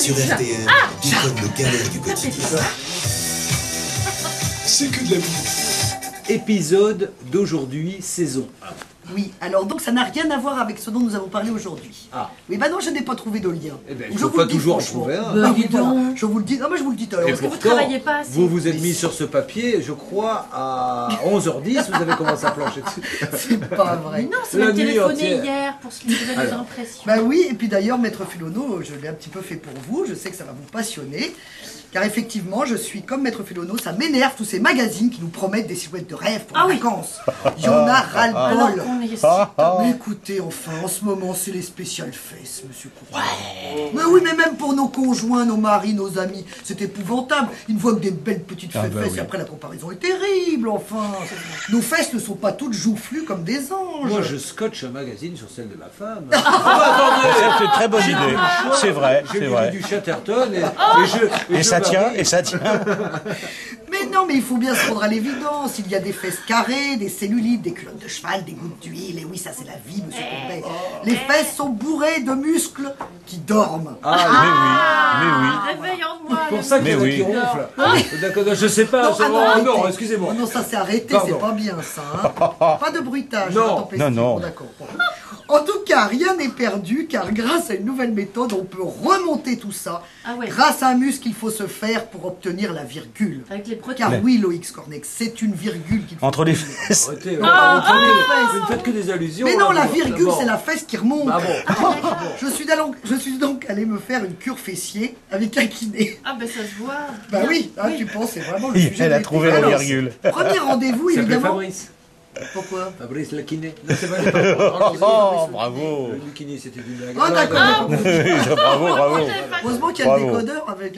sur RTL, qui donne nos galères du quotidien. C'est que de la vie. Épisode d'aujourd'hui, saison 1. Oui, alors donc ça n'a rien à voir avec ce dont nous avons parlé aujourd'hui. Ah. Oui, bah non, je n'ai pas trouvé de lien. Eh ben, il Je faut vous pas le dis toujours en franchement. trouver un. Bah oui, dis voilà. donc. Je vous le dis. Non, mais je vous le dis tout à l'heure. Et que vous pourtant, travaillez pas assez. vous vous êtes mis sur ce papier, je crois, à 11h10, vous avez commencé à plancher dessus. C'est pas vrai. Mais non, c'est La m'a nuit téléphoné entière. hier pour ce qui me donne des Alors. impressions. Bah oui, et puis d'ailleurs, Maître Philono, je l'ai un petit peu fait pour vous. Je sais que ça va vous passionner. Car effectivement, je suis comme Maître Philono, ça m'énerve tous ces magazines qui nous promettent des silhouettes de rêve pour Ah les oui. vacances. Il y en a Alors ras-le-bol. qu'on est Mais écoutez, enfin, en ce moment, c'est les spéciales fesses, monsieur Courtois. Mais oui, mais même pour nos conjoints, nos maris, nos amis, c'est épouvantable. Ils ne voient que des belles petites fesses, et après la comparaison est terrible, enfin. Nos fesses ne sont pas toutes joufflues comme des anges. Moi, je scotche un magazine sur celle de ma femme. C'est une très bonne idée. C'est vrai, J'ai c'est lu vrai. du Chatterton Et je ça tient, varie. et ça tient. Mais non, mais il faut bien se rendre à l'évidence. Il y a des fesses carrées, des cellulites, des culottes de cheval, des gouttes d'huile. Et oui, ça c'est la vie, monsieur Courbet. Les fesses sont bourrées de muscles qui dorment. Ah, Réveille en moi. c'est pour ça qu'il y en a Mais qui oui. ronflent. D'accord, je sais pas. ah non, arrêtez. excusez-moi. Oh non, ça c'est arrêté, Pardon. c'est pas bien ça. Pas de bruitage. Non. intempestif. Non. Bon, d'accord. Bon. En tout cas, rien n'est perdu, car grâce à une nouvelle méthode, on peut remonter tout ça. Ah ouais. Grâce à un muscle qu'il faut se faire pour obtenir la virgule. Avec les protéines. Car oui, Loïc Scornex, c'est une virgule qu'il faut Entre les obtenir. fesses. Arrêtez, fesses. vous ne faites que des allusions. Mais non, là, la vous. virgule, Bon. c'est la fesse qui remonte. Ah bon. Je suis donc allé me faire une cure fessier avec un kiné. Ah ben ça se voit. Bah Bien. oui, hein, tu penses, c'est vraiment le sujet. Elle a de trouvé l'été. la Alors, virgule. Premier rendez-vous, Il s'appelait évidemment. Fabrice. Pourquoi Fabrice le kiné. Non, c'est pas Fabrice Oh, le bravo. kiné. Le kiné, c'était du blague. Ah, d'accord. Bravo, bravo. Heureusement qu'il y a le Bravo. décodeur avec.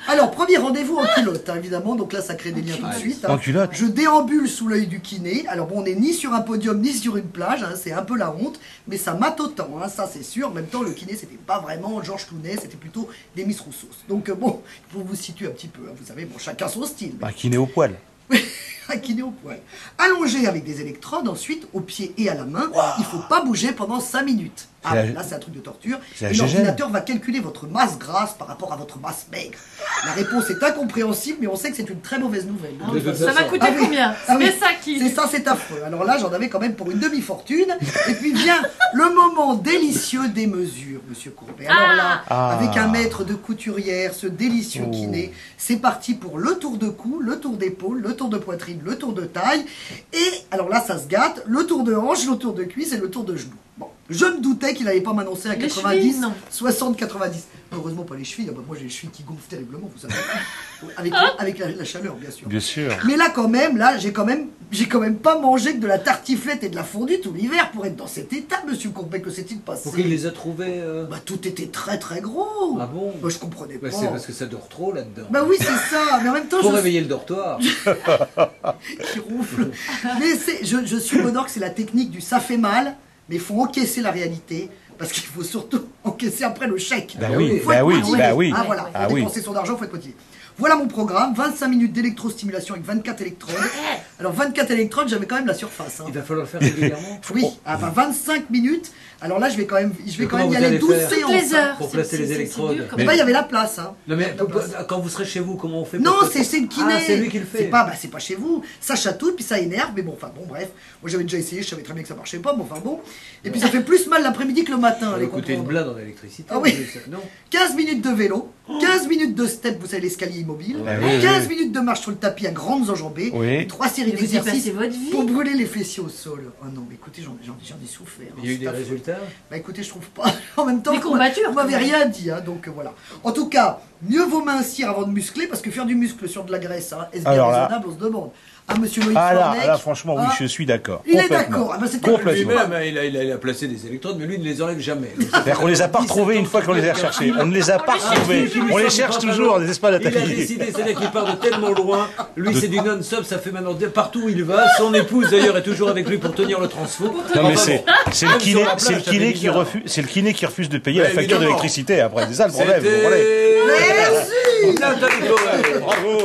Alors, premier rendez-vous en culotte, hein, évidemment. Donc là, ça crée des liens tout de suite. hein. En culotte. Je déambule sous l'œil du kiné. Alors bon, on n'est ni sur un podium ni sur une plage. hein, c'est un peu la honte. Mais ça mate autant, hein, ça c'est sûr. En même temps, le kiné, c'était pas vraiment Georges Clooney. C'était plutôt des Miss Rousseau. Donc bon, pour vous situer un petit peu. hein, vous savez, bon, chacun son style. Un kiné au poil. Un kiné au poil. Allongé avec des électrodes, ensuite, aux pieds et à la main. Il faut pas bouger pendant 5 minutes. Ah, C'est la- là, c'est un truc de torture. C'est la Et gégène. l'ordinateur va calculer votre masse grasse par rapport à votre masse maigre. La réponse est incompréhensible, mais on sait que c'est une très mauvaise nouvelle. De toute Ça m'a façon. coûté Ah oui. combien Ah oui. C'est ça qui... C'est ça, c'est affreux. Alors là, j'en avais quand même pour une demi-fortune. Et puis vient le moment délicieux des mesures, monsieur Courbet. Alors là, Ah. avec un maître de couturière, ce délicieux Oh. kiné, c'est parti pour le tour de cou, le tour d'épaule, le tour de poitrine, le tour de taille. Et alors là, ça se gâte, le tour de hanche, le tour de cuisse et le tour de genou. Bon, je me doutais qu'il n'allait pas m'annoncer à Les 90, chevilles, non. 60, 90. Heureusement pas les chevilles. Ah bah, moi, j'ai les chevilles qui gonflent terriblement, vous savez. Avec la chaleur, bien sûr. Bien sûr. Mais là quand même, j'ai quand même pas mangé que de la tartiflette et de la fondue tout l'hiver pour être dans cet état, monsieur Courbet. Que s'est-il passé? Pourquoi il les a trouvés Bah tout était très très gros. Ah bon? Bah, je comprenais Bah, pas. c'est parce que ça dort trop là-dedans. Bah oui, c'est ça. Mais en même temps, Faut je réveiller le dortoir. qui ronfle. Mais je suis bonheur que c'est la technique du ça fait mal, mais il faut encaisser la réalité. Parce qu'il faut surtout encaisser après le chèque. Bah oui, Faut être bah oui, motivé. bah oui. Ah voilà, Ah faut oui. dépenser son argent, faut être motivé. Voilà mon programme, 25 minutes d'électrostimulation avec 24 électrodes. Alors 24 électrodes, j'avais quand même la surface. hein. Il va falloir le faire régulièrement. Oui, enfin 25 minutes. Alors là, je vais quand même comment y vous aller allez 12 faire séances. Toutes les hein. heures. Pour C'est- placer c'est- les c'est électrodes. dur comme Mais ça. bah, il y avait la place. Hein. Non mais quand vous serez chez vous, comment on fait Non, pour c'est le kiné. Ah, c'est lui qui le fait. C'est pas chez vous. Ça chatouille, puis ça énerve. Mais bon, enfin bon, bref. Moi, j'avais déjà essayé. Je savais très bien que ça marchait pas. Mais enfin bon. Et puis ça fait plus mal l'après-midi que le matin. Ça allez va coûter une comprendre. blinde en électricité. Ah oui. en plus. Non. 15 minutes de vélo, 15 minutes de step, vous savez, l'escalier immobile, Ah oui, 15 oui. minutes de marche sur le tapis à grandes enjambées, Oui. et 3 séries Et vous y d'exercices passez votre vie. pour brûler les fessiers au sol. Oh non, mais écoutez, j'en ai souffert. hein, Il y a eu c'est des affreux. résultats. Bah écoutez, je trouve pas. En même temps, Des courbatures, vous m'avez quand même. rien dit, hein, donc voilà. En tout cas, mieux vaut mincir avant de muscler, parce que faire du muscle sur de la graisse, hein, est-ce bien Alors là- raisonnable, on se demande. Ah, monsieur Loïc Ah Fornec, là, franchement, oui, ah, je suis d'accord. il est Complètement. d'accord. Ah bah, c'est Complètement. Lui-même, il a placé des électrodes, mais lui ne les enlève jamais. C'est-à-dire qu'on les a pas retrouvés une fois qu'on les a recherchés. On ne les a pas retrouvés. On les cherche toujours, des espaces Il a d'atelier. décidé, c'est-à-dire qu'il part de tellement loin. Lui, c'est du non-stop, ça fait maintenant partout où il va. Son épouse, d'ailleurs, est toujours avec lui pour tenir le transfo. Non mais Enfin, bon. c'est le Même kiné, sur la c'est le plage, ça kiné fait qui bizarre. refuse, c'est le kiné qui refuse de payer Bah, la facture évidemment. d'électricité après. C'est ça le problème. Vous comprenez C'était... Merci. Nathalie Corel. Bravo.